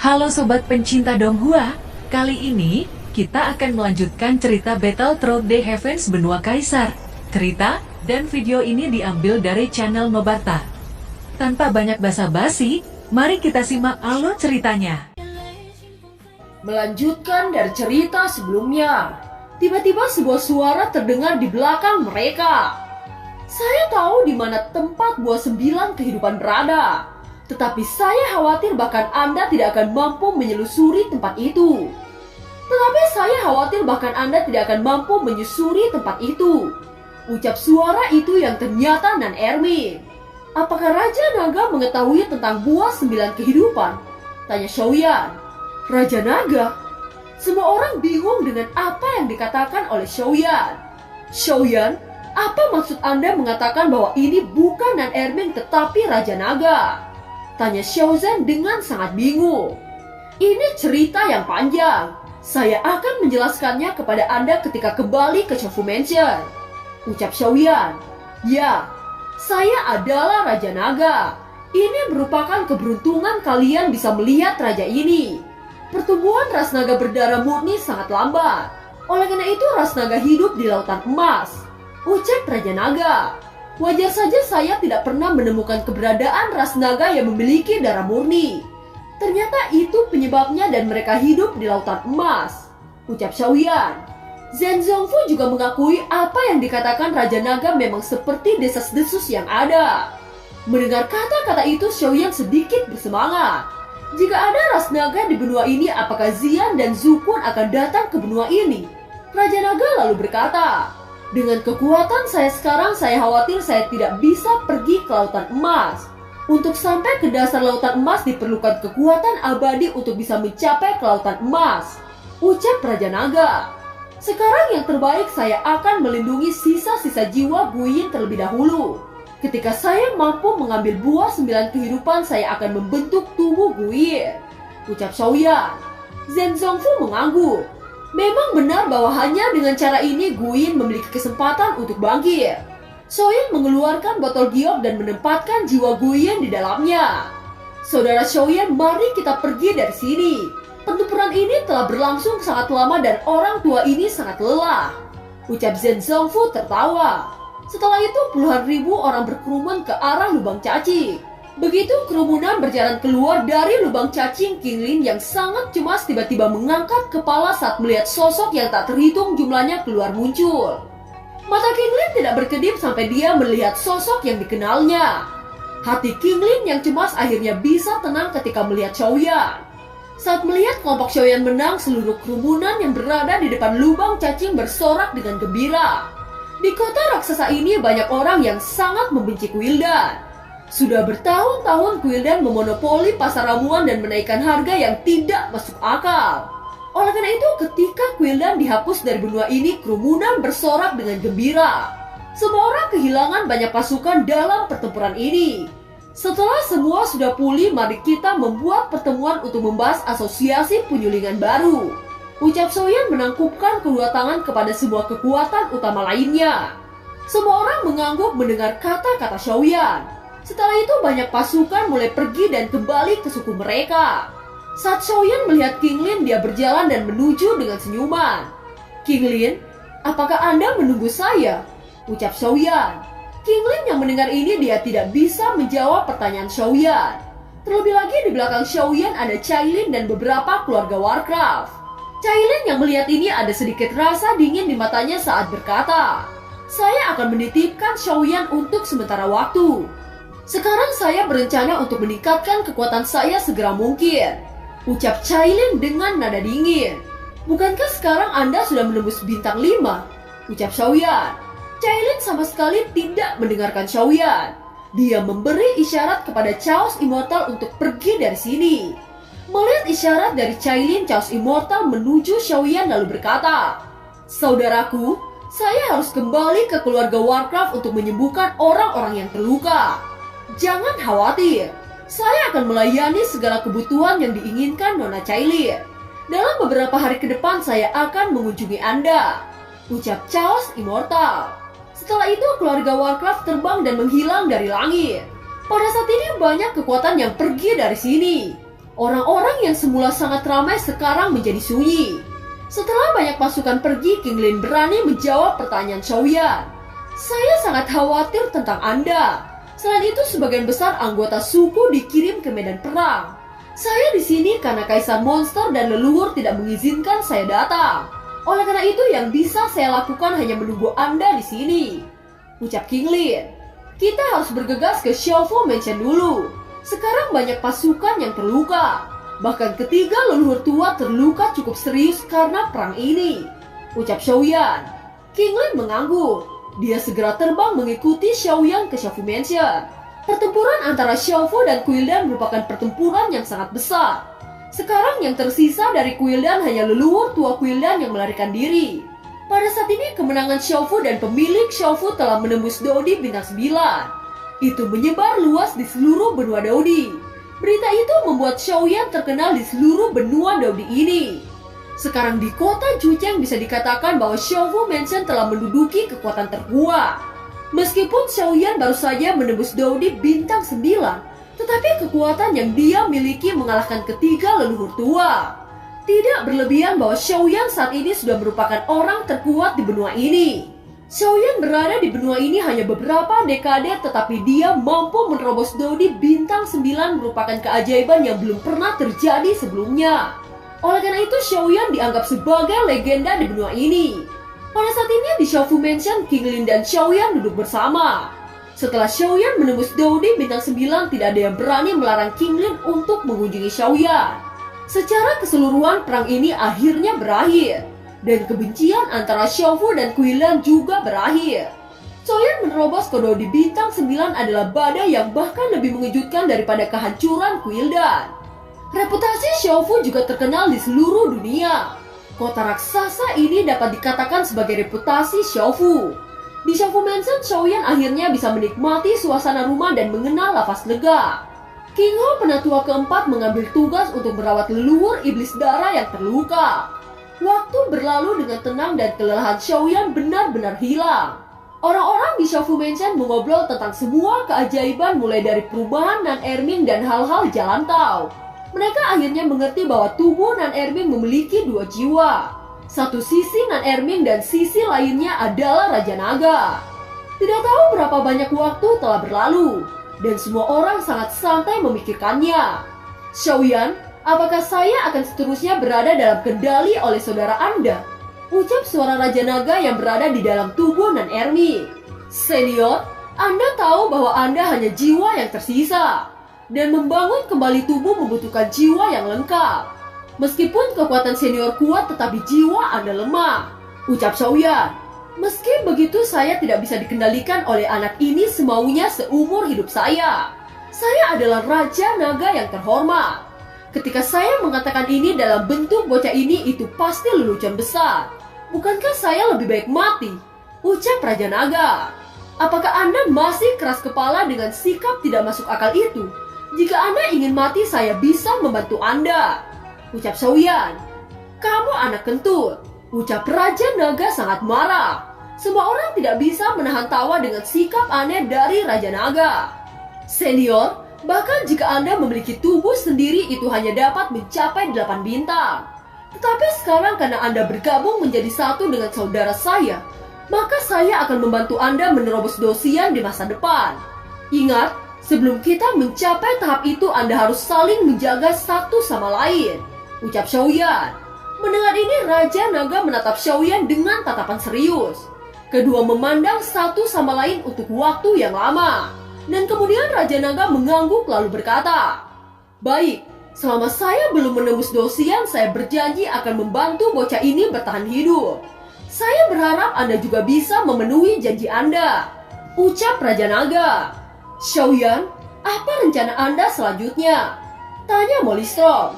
Halo sobat pencinta Donghua, kali ini kita akan melanjutkan cerita Battle Through the Heavens Benua Kaisar. Cerita dan video ini diambil dari channel Nobarta. Tanpa banyak basa-basi, mari kita simak alur ceritanya. Melanjutkan dari cerita sebelumnya, tiba-tiba sebuah suara terdengar di belakang mereka. Saya tahu di mana tempat buah 9 kehidupan berada. Tetapi saya khawatir bahkan Anda tidak akan mampu menyelusuri tempat itu. Ucap suara itu yang ternyata Nan Ermin. Apakah Raja Naga mengetahui tentang buah 9 kehidupan? Tanya Xiaoyan. Raja Naga? Semua orang bingung dengan apa yang dikatakan oleh Xiaoyan. Xiaoyan, apa maksud Anda mengatakan bahwa ini bukan Nan Ermin tetapi Raja Naga? Tanya Xiaozhen dengan sangat bingung. Ini cerita yang panjang. Saya akan menjelaskannya kepada Anda ketika kembali ke Qiaofu Mansion. Ucap Xiaoyan. Ya, saya adalah Raja Naga. Ini merupakan keberuntungan kalian bisa melihat raja ini. Pertumbuhan ras naga berdarah murni sangat lambat. Oleh karena itu ras naga hidup di lautan emas. Ucap Raja Naga. Wajar saja saya tidak pernah menemukan keberadaan ras naga yang memiliki darah murni. Ternyata itu penyebabnya dan mereka hidup di lautan emas. Ucap Xiaoyan. Zhen Zongfu juga mengakui apa yang dikatakan Raja Naga memang seperti desas-desus yang ada. Mendengar kata-kata itu Xiaoyan sedikit bersemangat. Jika ada ras naga di benua ini, apakah Xian dan Zukun akan datang ke benua ini? Raja Naga lalu berkata, dengan kekuatan saya sekarang, saya khawatir saya tidak bisa pergi ke lautan emas. Untuk sampai ke dasar lautan emas diperlukan kekuatan abadi untuk bisa mencapai ke lautan emas. Ucap Raja Naga. Sekarang yang terbaik saya akan melindungi sisa-sisa jiwa Guyin terlebih dahulu. Ketika saya mampu mengambil buah 9 kehidupan, saya akan membentuk tubuh Guyin. Ucap Xiaoyan. Zhen Zongfu mengangguk. Memang benar bahwa hanya dengan cara ini Guyin memiliki kesempatan untuk bangkit. Xiaoyan mengeluarkan botol giok dan menempatkan jiwa Guyin di dalamnya. Saudara Xiaoyan, mari kita pergi dari sini. Pertempuran ini telah berlangsung sangat lama dan orang tua ini sangat lelah. Ucap Zhen Zongfu tertawa. Setelah itu puluhan ribu orang berkerumun ke arah lubang cacing. Begitu kerumunan berjalan keluar dari lubang cacing, Qinglin yang sangat cemas tiba-tiba mengangkat kepala saat melihat sosok yang tak terhitung jumlahnya keluar muncul. Mata Qinglin tidak berkedip sampai dia melihat sosok yang dikenalnya. Hati Qinglin yang cemas akhirnya bisa tenang ketika melihat Xiaoyan. Saat melihat kelompok Xiaoyan menang, seluruh kerumunan yang berada di depan lubang cacing bersorak dengan gembira. Di kota raksasa ini banyak orang yang sangat membenci Quildan. Sudah bertahun-tahun Quildan memonopoli pasar ramuan dan menaikkan harga yang tidak masuk akal. Oleh karena itu ketika Quildan dihapus dari benua ini, kerumunan bersorak dengan gembira. Semua orang kehilangan banyak pasukan dalam pertempuran ini. Setelah semua sudah pulih, mari kita membuat pertemuan untuk membahas asosiasi penyulingan baru. Ucap Xiaoyan menangkupkan kedua tangan kepada sebuah kekuatan utama lainnya. Semua orang mengangguk mendengar kata-kata Xiaoyan. Setelah itu banyak pasukan mulai pergi dan kembali ke suku mereka. Saat Xiaoyan melihat Qinglin, dia berjalan dan menuju dengan senyuman. Qinglin, apakah Anda menunggu saya? Ucap Xiaoyan. Qinglin yang mendengar ini dia tidak bisa menjawab pertanyaan Xiaoyan. Terlebih lagi di belakang Xiaoyan ada Cailin dan beberapa keluarga Warcraft. Cailin yang melihat ini ada sedikit rasa dingin di matanya saat berkata, saya akan menitipkan Xiaoyan untuk sementara waktu. Sekarang saya berencana untuk meningkatkan kekuatan saya segera mungkin. Ucap Cailin dengan nada dingin. Bukankah sekarang Anda sudah menembus bintang 5? Ucap Xiaoyan. Cailin sama sekali tidak mendengarkan Xiaoyan. Dia memberi isyarat kepada Chaos Immortal untuk pergi dari sini. Melihat isyarat dari Cailin, Chaos Immortal menuju Xiaoyan lalu berkata, saudaraku, saya harus kembali ke keluarga Warcraft untuk menyembuhkan orang-orang yang terluka. Jangan khawatir, saya akan melayani segala kebutuhan yang diinginkan Nona Cailin. Dalam beberapa hari ke depan saya akan mengunjungi Anda. Ucap Chaos Immortal. Setelah itu keluarga Warcraft terbang dan menghilang dari langit. Pada saat ini banyak kekuatan yang pergi dari sini. Orang-orang yang semula sangat ramai sekarang menjadi sunyi. Setelah banyak pasukan pergi, King Lin berani menjawab pertanyaan Xiaoyan. Saya sangat khawatir tentang Anda. Selain itu, sebagian besar anggota suku dikirim ke medan perang. Saya di sini karena Kaisar Monster dan leluhur tidak mengizinkan saya datang. Oleh karena itu, yang bisa saya lakukan hanya menunggu Anda di sini. Ucap King Lin. Kita harus bergegas ke Xiaofu Mansion dulu. Sekarang banyak pasukan yang terluka. Bahkan ketiga leluhur tua terluka cukup serius karena perang ini. Ucap Xiaoyan. King Lin mengangguk. Dia segera terbang mengikuti Xiaoyan ke Xiaofu Mansion. Pertempuran antara Xiaofu dan Kuildan merupakan pertempuran yang sangat besar. Sekarang yang tersisa dari Kuildan hanya leluhur tua Kuildan yang melarikan diri. Pada saat ini kemenangan Xiaofu dan pemilik Xiaofu telah menembus Dodi bintang 9. Itu menyebar luas di seluruh benua Dodi. Berita itu membuat Xiaoyan terkenal di seluruh benua Dodi ini. Sekarang di kota Jucheng bisa dikatakan bahwa Xiaofu Mansion telah menduduki kekuatan terkuat. Meskipun Xiaoyan baru saja menembus Dodi bintang 9, tetapi kekuatan yang dia miliki mengalahkan ketiga leluhur tua. Tidak berlebihan bahwa Xiaoyan saat ini sudah merupakan orang terkuat di benua ini. Xiaoyan berada di benua ini hanya beberapa dekade, tetapi dia mampu menerobos Dodi bintang 9 merupakan keajaiban yang belum pernah terjadi sebelumnya. Oleh karena itu, Xiaoyan dianggap sebagai legenda di benua ini. Pada saat ini di Xiaofu Mansion, King Lin dan Xiaoyan duduk bersama. Setelah Xiaoyan menembus Dodi bintang 9, tidak ada yang berani melarang King Lin untuk mengunjungi Xiaoyan. Secara keseluruhan, perang ini akhirnya berakhir. Dan kebencian antara Xiaofu dan Kuildan juga berakhir. Xiaoyan menerobos ke Dodi bintang 9 adalah badai yang bahkan lebih mengejutkan daripada kehancuran Kuildan. Reputasi Xiaofu juga terkenal di seluruh dunia. Kota raksasa ini dapat dikatakan sebagai reputasi Xiaofu. Di Xiaofu Mansion, Xiaoyan akhirnya bisa menikmati suasana rumah dan mengenal nafas lega. King Ho penatua keempat mengambil tugas untuk merawat leluhur iblis darah yang terluka. Waktu berlalu dengan tenang dan kelelahan Xiaoyan benar-benar hilang. Orang-orang di Xiaofu Mansion mengobrol tentang semua keajaiban mulai dari perubahan Nan Erming dan hal-hal jalan tau. Mereka akhirnya mengerti bahwa tubuh Nan Erming memiliki dua jiwa. Satu sisi Nan Erming dan sisi lainnya adalah Raja Naga. Tidak tahu berapa banyak waktu telah berlalu, dan semua orang sangat santai memikirkannya. Xiaoyan, apakah saya akan seterusnya berada dalam kendali oleh saudara Anda? Ucap suara Raja Naga yang berada di dalam tubuh Nan Erming. Senior, Anda tahu bahwa Anda hanya jiwa yang tersisa. Dan membangun kembali tubuh membutuhkan jiwa yang lengkap. Meskipun kekuatan senior kuat, tetapi jiwa Anda lemah. Ucap Xiaoyan. Meski begitu, saya tidak bisa dikendalikan oleh anak ini semaunya seumur hidup saya. Saya adalah Raja Naga yang terhormat. Ketika saya mengatakan ini dalam bentuk bocah ini, itu pasti lelucon besar. Bukankah saya lebih baik mati? Ucap Raja Naga. Apakah Anda masih keras kepala dengan sikap tidak masuk akal itu? Jika Anda ingin mati, saya bisa membantu Anda. Ucap Xiaoyan. Kamu anak kentut. Ucap Raja Naga sangat marah. Semua orang tidak bisa menahan tawa dengan sikap aneh dari Raja Naga. Senior, bahkan jika Anda memiliki tubuh sendiri, itu hanya dapat mencapai 8 bintang. Tetapi sekarang karena Anda bergabung menjadi satu dengan saudara saya, maka saya akan membantu Anda menerobos dosian di masa depan. Ingat, sebelum kita mencapai tahap itu, Anda harus saling menjaga satu sama lain. Ucap Xiaoyan. Mendengar ini, Raja Naga menatap Xiaoyan dengan tatapan serius. Kedua memandang satu sama lain untuk waktu yang lama. Dan kemudian Raja Naga mengangguk lalu berkata, baik, selama saya belum menembus dosian, saya berjanji akan membantu bocah ini bertahan hidup. Saya berharap Anda juga bisa memenuhi janji Anda. Ucap Raja Naga. Xiaoyan, apa rencana Anda selanjutnya? Tanya Mollystrom.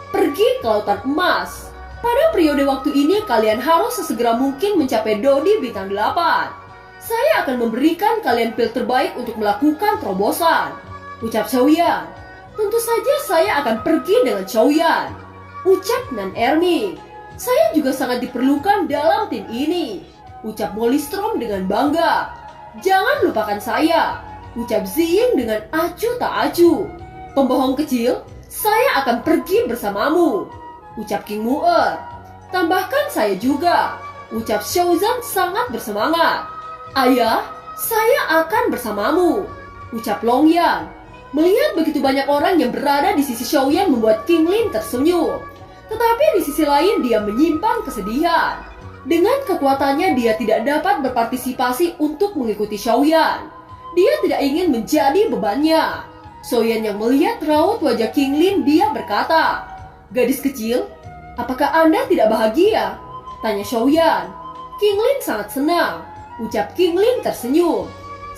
Pergi ke Lautan Emas. Pada periode waktu ini kalian harus sesegera mungkin mencapai Dodi bintang 8. Saya akan memberikan kalian pil terbaik untuk melakukan terobosan. Ucap Xiaoyan. Tentu saja saya akan pergi dengan Xiaoyan. Ucap Nan Erming. Saya juga sangat diperlukan dalam tim ini. Ucap Mollystrom dengan bangga. Jangan lupakan saya. Ucap Ziying dengan acuh tak acuh. Pembohong kecil, saya akan pergi bersamamu, ucap King Mu'er. Tambahkan saya juga, ucap Xiaozhan sangat bersemangat. Ayah, saya akan bersamamu, ucap Longyan. Melihat begitu banyak orang yang berada di sisi Xiaoyan membuat King Lin tersenyum. Tetapi di sisi lain dia menyimpan kesedihan. Dengan kekuatannya dia tidak dapat berpartisipasi untuk mengikuti Xiaoyan. Dia tidak ingin menjadi bebannya. Xiaoyan yang melihat raut wajah King Lin, dia berkata, "Gadis kecil, apakah Anda tidak bahagia?" tanya Xiaoyan. King Lin sangat senang, ucap King Lin tersenyum.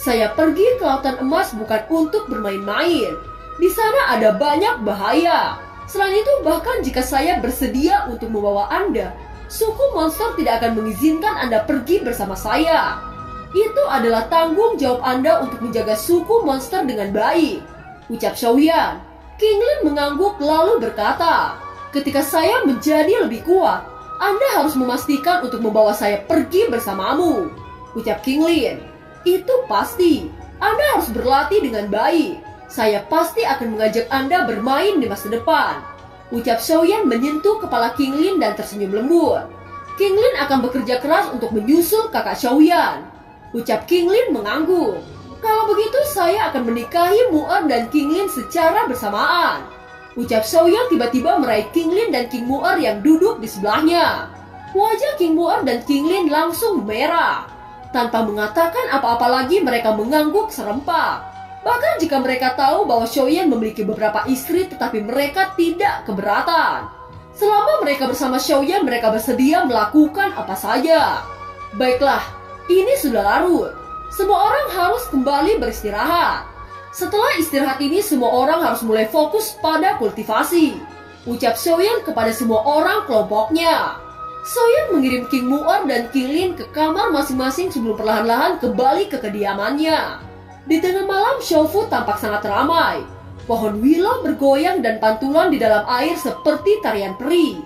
"Saya pergi ke Lautan Emas bukan untuk bermain-main. Di sana ada banyak bahaya. Selain itu, bahkan jika saya bersedia untuk membawa Anda, suku monster tidak akan mengizinkan Anda pergi bersama saya. Itu adalah tanggung jawab Anda untuk menjaga suku monster dengan baik," ucap Xiaoyan. King Lin mengangguk lalu berkata, "Ketika saya menjadi lebih kuat, Anda harus memastikan untuk membawa saya pergi bersamamu," ucap King Lin. "Itu pasti. Anda harus berlatih dengan baik. Saya pasti akan mengajak Anda bermain di masa depan," ucap Xiaoyan menyentuh kepala King Lin dan tersenyum lembut. "King Lin akan bekerja keras untuk menyusul kakak Xiaoyan," ucap King Lin mengangguk. "Kalau begitu saya akan menikahi Mu'er dan King Lin secara bersamaan," ucap Xiaoyan tiba-tiba meraih King Lin dan King Mu'er yang duduk di sebelahnya. Wajah King Mu'er dan King Lin langsung merah. Tanpa mengatakan apa-apa lagi mereka mengangguk serempak. Bahkan jika mereka tahu bahwa Xiaoyan memiliki beberapa istri tetapi mereka tidak keberatan. Selama mereka bersama Xiaoyan mereka bersedia melakukan apa saja. Baiklah, ini sudah larut. Semua orang harus kembali beristirahat. Setelah istirahat ini semua orang harus mulai fokus pada kultivasi, ucap Xiaoyan kepada semua orang kelompoknya. Xiaoyan mengirim King Mu'er dan King Lin ke kamar masing-masing sebelum perlahan-lahan kembali ke kediamannya. Di tengah malam Xiaofu tampak sangat ramai. Pohon willow bergoyang dan pantulan di dalam air seperti tarian peri.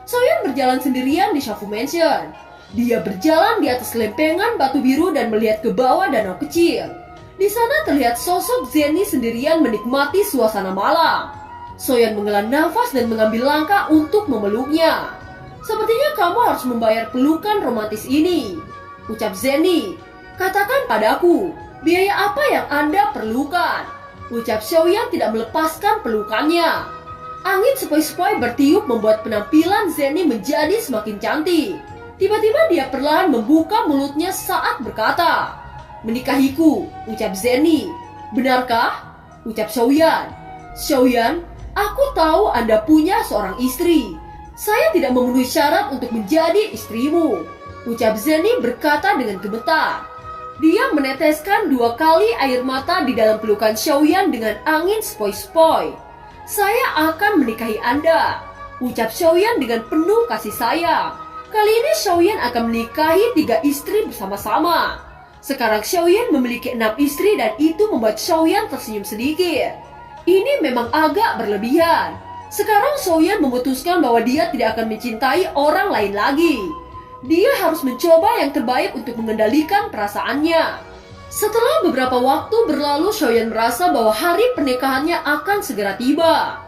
Xiaoyan berjalan sendirian di Xiaofu Mansion. Dia berjalan di atas lempengan batu biru dan melihat ke bawah danau kecil. Di sana terlihat sosok Zenny sendirian menikmati suasana malam. Xiaoyan menghela nafas dan mengambil langkah untuk memeluknya. "Sepertinya kamu harus membayar pelukan romantis ini," ucap Zenny. "Katakan padaku, biaya apa yang Anda perlukan?" ucap Xiaoyan tidak melepaskan pelukannya. Angin sepoi-sepoi bertiup membuat penampilan Zenny menjadi semakin cantik. Tiba-tiba dia perlahan membuka mulutnya saat berkata, "Menikahiku," ucap Zenny. "Benarkah?" ucap Xiaoyan. "Xiaoyan, aku tahu Anda punya seorang istri. Saya tidak memenuhi syarat untuk menjadi istrimu," ucap Zenny berkata dengan gemetar. Dia meneteskan 2 kali air mata di dalam pelukan Xiaoyan dengan angin sepoi-sepoi. "Saya akan menikahi Anda," ucap Xiaoyan dengan penuh kasih sayang. Kali ini Xiaoyan akan menikahi 3 istri bersama-sama. Sekarang Xiaoyan memiliki 6 istri dan itu membuat Xiaoyan tersenyum sedikit. Ini memang agak berlebihan. Sekarang Xiaoyan memutuskan bahwa dia tidak akan mencintai orang lain lagi. Dia harus mencoba yang terbaik untuk mengendalikan perasaannya. Setelah beberapa waktu berlalu, Xiaoyan merasa bahwa hari pernikahannya akan segera tiba.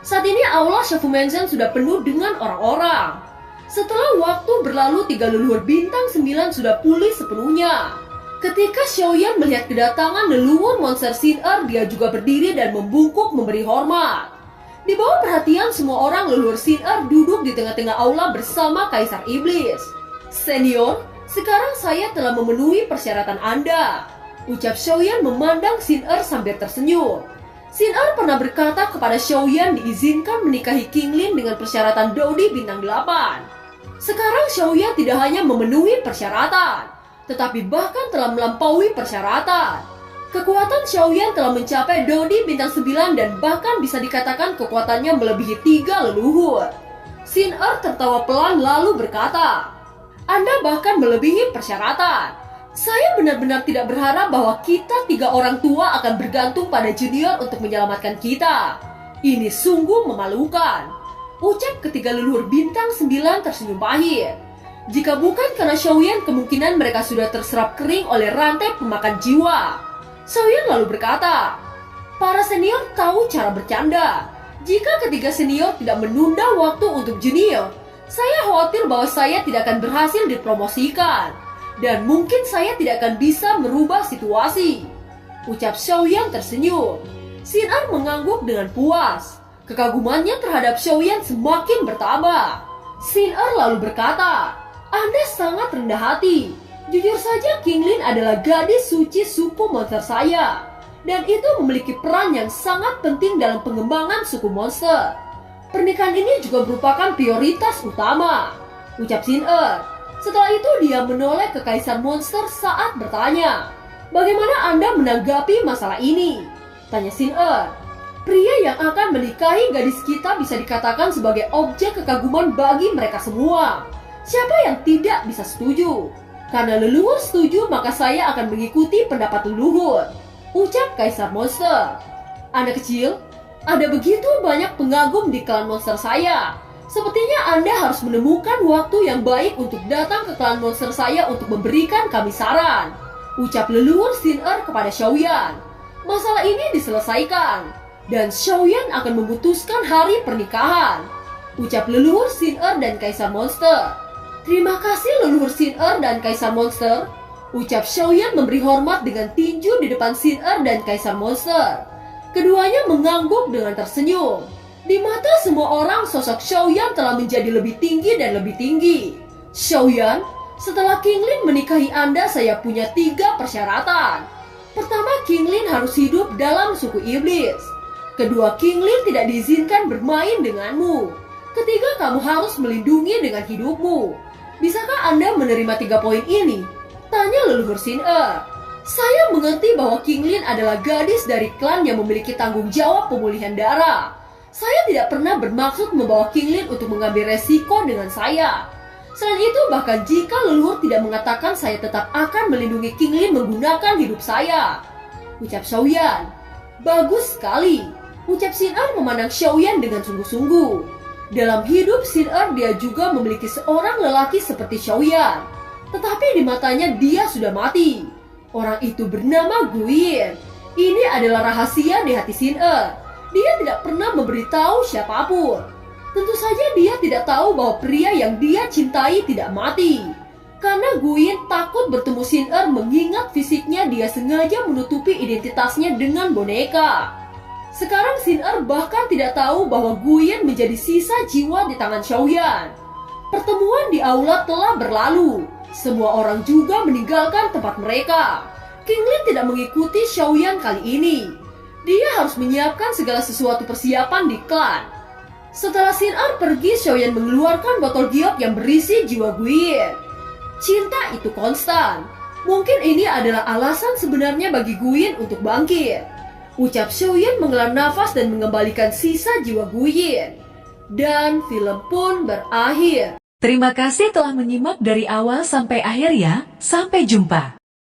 Saat ini aula Xiaofu Mansion sudah penuh dengan orang-orang. Setelah waktu berlalu, 3 leluhur bintang 9 sudah pulih sepenuhnya. Ketika Xiaoyan melihat kedatangan leluhur monster Sin-Er, dia juga berdiri dan membungkuk memberi hormat. Di bawah perhatian semua orang, leluhur Sin-Er duduk di tengah-tengah aula bersama Kaisar Iblis. "Senior, sekarang saya telah memenuhi persyaratan Anda," ucap Xiaoyan memandang Sin-Er sambil tersenyum. Sin-Er pernah berkata kepada Xiaoyan diizinkan menikahi King Lin dengan persyaratan Dodi bintang 8. Sekarang Xiaoyan tidak hanya memenuhi persyaratan, tetapi bahkan telah melampaui persyaratan. Kekuatan Xiaoyan telah mencapai Dodi bintang 9 dan bahkan bisa dikatakan kekuatannya melebihi 3 leluhur. Sin-Er tertawa pelan lalu berkata, "Anda bahkan melebihi persyaratan. Saya benar-benar tidak berharap bahwa kita 3 orang tua akan bergantung pada junior untuk menyelamatkan kita. Ini sungguh memalukan," ucap ketiga leluhur bintang 9 tersenyum pahit. Jika bukan karena Xiaoyan, kemungkinan mereka sudah terserap kering oleh rantai pemakan jiwa. Xiaoyan lalu berkata, "Para senior tahu cara bercanda. Jika ketiga senior tidak menunda waktu untuk junior, saya khawatir bahwa saya tidak akan berhasil dipromosikan. Dan mungkin saya tidak akan bisa merubah situasi. Ucap Xiaoyan tersenyum. Xin Er mengangguk dengan puas. Kekagumannya terhadap Xiaoyan semakin bertambah. Xin Er lalu berkata, "Anda sangat rendah hati. Jujur saja King Lin adalah gadis suci suku monster saya. Dan itu memiliki peran yang sangat penting dalam pengembangan suku monster. Pernikahan ini juga merupakan prioritas utama," ucap Xin Er. Setelah itu dia menoleh ke Kaisar Monster saat bertanya, "Bagaimana Anda menanggapi masalah ini?" tanya Xin Er. "Pria yang akan menikahi gadis kita bisa dikatakan sebagai objek kekaguman bagi mereka semua. Siapa yang tidak bisa setuju? Karena leluhur setuju, maka saya akan mengikuti pendapat leluhur," ucap Kaisar Monster. "Anak kecil, ada begitu banyak pengagum di klan monster saya. Sepertinya Anda harus menemukan waktu yang baik untuk datang ke klan monster saya untuk memberikan kami saran," ucap leluhur Xin Er kepada Xiaoyan. "Masalah ini diselesaikan, dan Xiaoyan akan memutuskan hari pernikahan," ucap leluhur Xin Er dan Kaisar Monster. "Terima kasih leluhur Xin Er dan Kaisar Monster," ucap Xiaoyan memberi hormat dengan tinju di depan Xin Er dan Kaisar Monster. Keduanya mengangguk dengan tersenyum. Di mata semua orang, sosok Xiaoyan telah menjadi lebih tinggi dan lebih tinggi. "Xiaoyan, setelah King Lin menikahi Anda, saya punya 3 persyaratan. Pertama, King Lin harus hidup dalam suku iblis. Kedua, King Lin tidak diizinkan bermain denganmu. Ketiga, kamu harus melindungi dengan hidupmu. Bisakah Anda menerima 3 poin ini?" tanya leluhur Xin Er. "Saya mengerti bahwa King Lin adalah gadis dari klan yang memiliki tanggung jawab pemulihan darah. Saya tidak pernah bermaksud membawa King Lin untuk mengambil resiko dengan saya. Selain itu, bahkan jika leluhur tidak mengatakan, saya tetap akan melindungi King Lin menggunakan hidup saya," ucap Xiaoyan. "Bagus sekali," ucap Xin Er memandang Xiaoyan dengan sungguh-sungguh. Dalam hidup Xin Er, dia juga memiliki seorang lelaki seperti Xiaoyan. Tetapi di matanya dia sudah mati. Orang itu bernama Guyin. Ini adalah rahasia di hati Xin Er. Dia tidak pernah memberitahu siapapun. Tentu saja dia tidak tahu bahwa pria yang dia cintai tidak mati. Karena Guyin takut bertemu Xin Er mengingat fisiknya, dia sengaja menutupi identitasnya dengan boneka. Sekarang Xin Er bahkan tidak tahu bahwa Guyin menjadi sisa jiwa di tangan Xiaoyan. Pertemuan di aula telah berlalu. Semua orang juga meninggalkan tempat mereka. King Lin tidak mengikuti Xiaoyan kali ini. Dia harus menyiapkan segala sesuatu persiapan di klan. Setelah Xin Er pergi, Xiaoyan mengeluarkan botol giok yang berisi jiwa Guyin. Cinta itu konstan. Mungkin ini adalah alasan sebenarnya bagi Guyin untuk bangkit, ucap Xiaoyan menghela nafas dan mengembalikan sisa jiwa Guyin. Dan film pun berakhir. Terima kasih telah menyimak dari awal sampai akhir ya. Sampai jumpa.